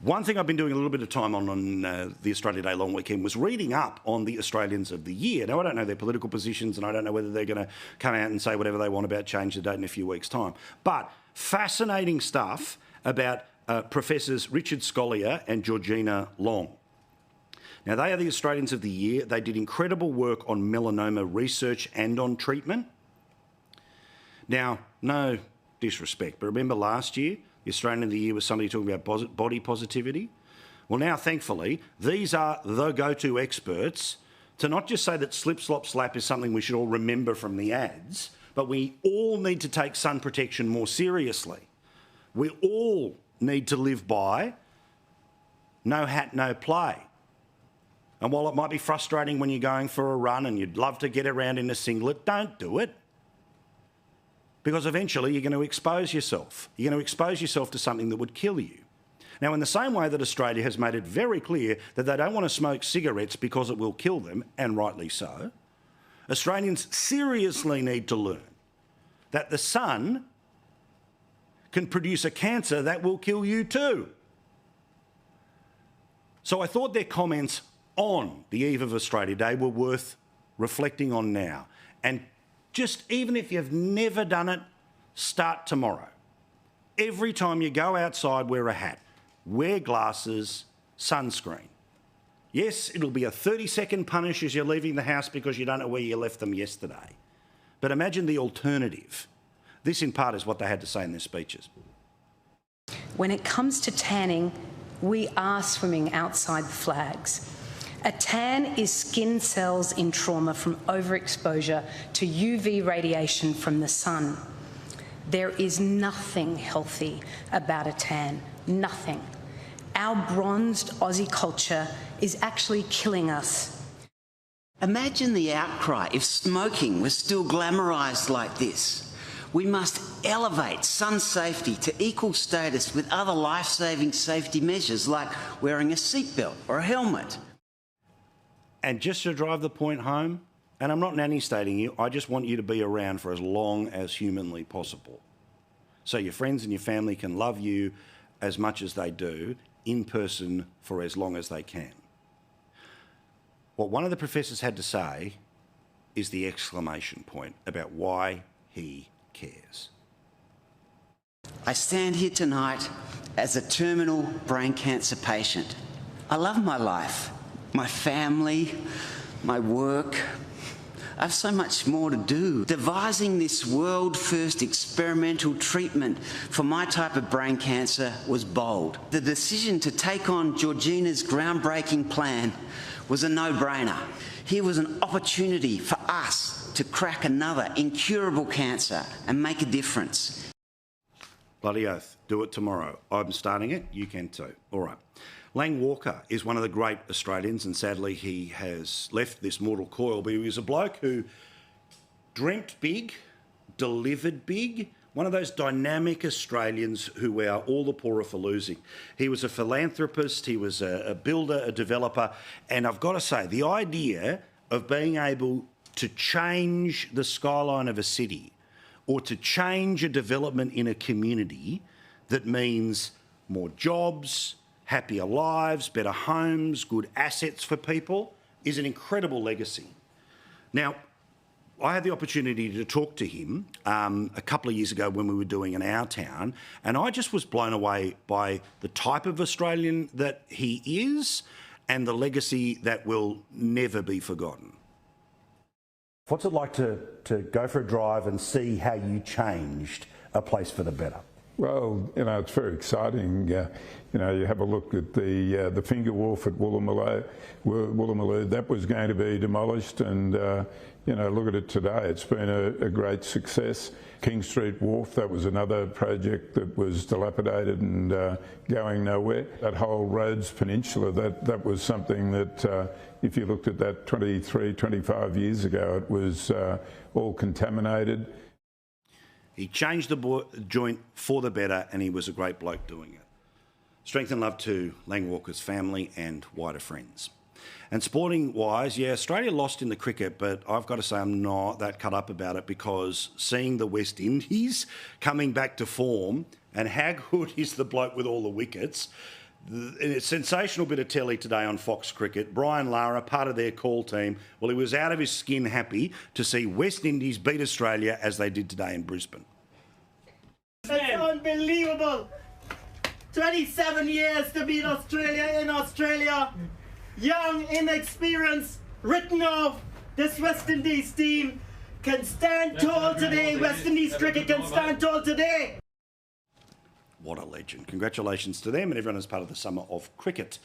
One thing I've been doing a little bit of time on the Australia Day long weekend was reading up on the Australians of the year. Now, I don't know their political positions and I don't know whether they're going to come out and say whatever they want about change the date in a few weeks' time. But fascinating stuff about Professors Richard Scolyer and Georgina Long. Now, they are the Australians of the year. They did incredible work on melanoma research and on treatment. Now, no disrespect, but remember last year, the Australian of the Year was somebody talking about body positivity. Well, now, thankfully, these are the go-to experts to not just say that slip, slop, slap is something we should all remember from the ads, but we all need to take sun protection more seriously. We all need to live by no hat, no play. And while it might be frustrating when you're going for a run and you'd love to get around in a singlet, don't do it. Because eventually you're going to expose yourself. You're going to expose yourself to something that would kill you. Now, in the same way that Australia has made it very clear that they don't want to smoke cigarettes because it will kill them, and rightly so, Australians seriously need to learn that the sun can produce a cancer that will kill you too. So I thought their comments on the eve of Australia Day were worth reflecting on now. And just even if you've never done it, start tomorrow. Every time you go outside, wear a hat, wear glasses, sunscreen. Yes, it'll be a 30-second punish as you're leaving the house because you don't know where you left them yesterday. But imagine the alternative. This, in part, is what they had to say in their speeches. When it comes to tanning, we are swimming outside the flags. A tan is skin cells in trauma from overexposure to UV radiation from the sun. There is nothing healthy about a tan, nothing. Our bronzed Aussie culture is actually killing us. Imagine the outcry if smoking was still glamorised like this. We must elevate sun safety to equal status with other life-saving safety measures like wearing a seatbelt or a helmet. And just to drive the point home, and I'm not nanny stating you, I just want you to be around for as long as humanly possible. So your friends and your family can love you as much as they do in person for as long as they can. What one of the professors had to say is the exclamation point about why he cares. I stand here tonight as a terminal brain cancer patient. I love my life. My family, my work. I have so much more to do. Devising this world-first experimental treatment for my type of brain cancer was bold. The decision to take on Georgina's groundbreaking plan was a no-brainer. Here was an opportunity for us to crack another incurable cancer and make a difference. Bloody oath, do it tomorrow. I'm starting it, you can too. All right. Lang Walker is one of the great Australians, and sadly he has left this mortal coil, but he was a bloke who dreamt big, delivered big, one of those dynamic Australians who we are all the poorer for losing. He was a philanthropist, he was a builder, a developer, and I've got to say, the idea of being able to change the skyline of a city or to change a development in a community that means more jobs, happier lives, better homes, good assets for people, is an incredible legacy. Now, I had the opportunity to talk to him a couple of years ago when we were doing in our town, and I just was blown away by the type of Australian that he is and the legacy that will never be forgotten. What's it like to go for a drive and see how you changed a place for the better? Well, you know, it's very exciting. You know, you have a look at the finger wharf at Woolloomooloo. That was going to be demolished, and you know, look at it today. It's been a great success. King Street Wharf, that was another project that was dilapidated and going nowhere. That whole Rhodes Peninsula, that was something that, if you looked at that 23, 25 years ago, it was all contaminated. He changed the joint for the better, and he was a great bloke doing it. Strength and love to Lang Walker's family and wider friends. And sporting-wise, yeah, Australia lost in the cricket, but I've got to say I'm not that cut up about it, because seeing the West Indies coming back to form, and how good is the bloke with all the wickets, a sensational bit of telly today on Fox Cricket. Brian Lara, part of their call team, well, he was out of his skin happy to see West Indies beat Australia as they did today in Brisbane. It's unbelievable. 27 years to beat Australia in Australia. Young, inexperienced, written off. This West Indies team can stand tall today. West Indies cricket can stand tall today. What a legend. Congratulations to them and everyone as part of the Summer of Cricket.